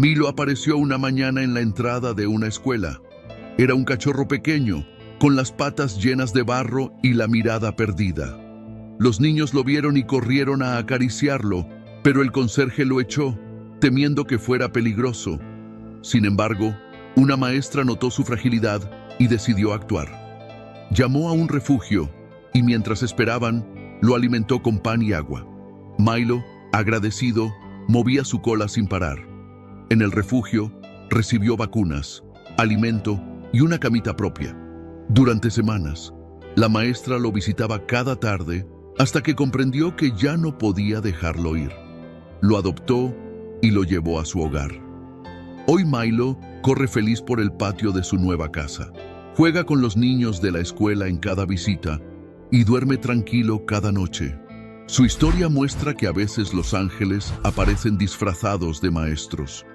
Milo apareció una mañana en la entrada de una escuela. Era un cachorro pequeño, con las patas llenas de barro y la mirada perdida. Los niños lo vieron y corrieron a acariciarlo, pero el conserje lo echó, temiendo que fuera peligroso. Sin embargo, una maestra notó su fragilidad y decidió actuar. Llamó a un refugio y mientras esperaban, lo alimentó con pan y agua. Milo, agradecido, movía su cola sin parar. En el refugio, recibió vacunas, alimento y una camita propia. Durante semanas, la maestra lo visitaba cada tarde hasta que comprendió que ya no podía dejarlo ir. Lo adoptó y lo llevó a su hogar. Hoy Milo corre feliz por el patio de su nueva casa. Juega con los niños de la escuela en cada visita y duerme tranquilo cada noche. Su historia muestra que a veces los ángeles aparecen disfrazados de maestros.